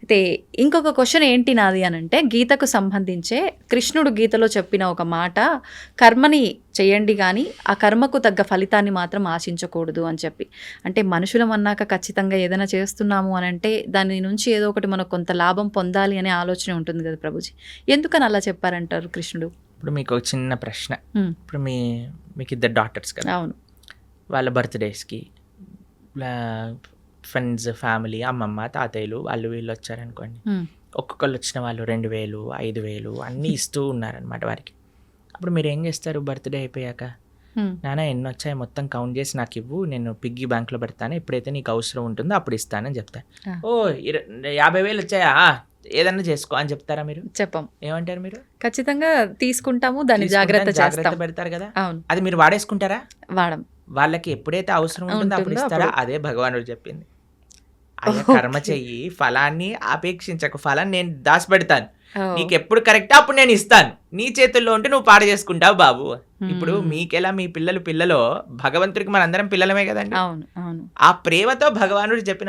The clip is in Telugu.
అయితే ఇంకొక క్వశ్చన్ ఏంటి నాది అనంటే, గీతకు సంబంధించే కృష్ణుడు గీతలో చెప్పిన ఒక మాట, కర్మని చేయండి కానీ ఆ కర్మకు తగ్గ ఫలితాన్ని మాత్రం ఆశించకూడదు అని చెప్పి. అంటే మనుషులం అన్నాక ఖచ్చితంగా ఏదైనా చేస్తున్నాము అని అంటే దాని నుంచి ఏదో ఒకటి మనకు కొంత లాభం పొందాలి అనే ఆలోచన ఉంటుంది కదా ప్రభుజీ. ఎందుకని అలా చెప్పారంటారు కృష్ణుడు? ఇప్పుడు మీకు ఒక చిన్న ప్రశ్న. ఉమ్, ఇప్పుడు మీకు ఇద్దరు డాటర్స్ కదా, అవును. వాళ్ళ బర్త్డేస్కి ఫ్రెండ్స్, ఫ్యామిలీ, అమ్మమ్మ, తాతయ్యలు వాళ్ళు వీళ్ళు వచ్చారనుకోండి. ఉమ్, ఒక్కొక్కరు వచ్చిన వాళ్ళు 2,000, 5,000 అన్నీ ఇస్తూ ఉన్నారనమాట వారికి. అప్పుడు మీరు ఏం చేస్తారు బర్త్డే అయిపోయాక? ఉమ్, నాన్న ఎన్ని వచ్చాయి మొత్తం కౌంట్ చేసి నాకు ఇవ్వు, నేను పిగ్గీ బ్యాంక్లో పెడతాను, ఎప్పుడైతే నీకు అవసరం ఉంటుందో అప్పుడు ఇస్తానని చెప్తాను. ఆ. ఓ 50,000 వచ్చాయా, ఏదన్నా చేసుకో అని చెప్తారా మీరు? చెప్పం. ఏమంటారు మీరు? ఖచ్చితంగా తీసుకుంటాము, దాన్ని తీసుకుంటాను, జాగ్రత్త జాగ్రత్త చేస్తాం. పెడతారు కదా. అవును, అది మీరు వాడేసుకుంటారా? వాడం. వాళ్ళకి ఎప్పుడైతే అవసరం ఉంటుందో అప్పుడు ఉంటుందో ఇస్తారా? అప్పుడు. అదే భగవానుడు చెప్పింది. అయ్యా కర్మ చెయ్యి, ఫలాన్ని ఆపేక్షించకు, ఫలాన్ని నేను దాచిపెడతాను, ఓ, నీకు ఎప్పుడు కరెక్టా అప్పుడు నేను ఇస్తాను, నీ చేతుల్లో ఉంటే నువ్వు పాడు చేసుకుంటావు బాబు. ఇప్పుడు మీకెలా మీ పిల్లలు భగవంతుడికి మనందరం పిల్లలమే కదండి. అవును, అవును. ఆ ప్రేమతో భగవానుడు చెప్పిన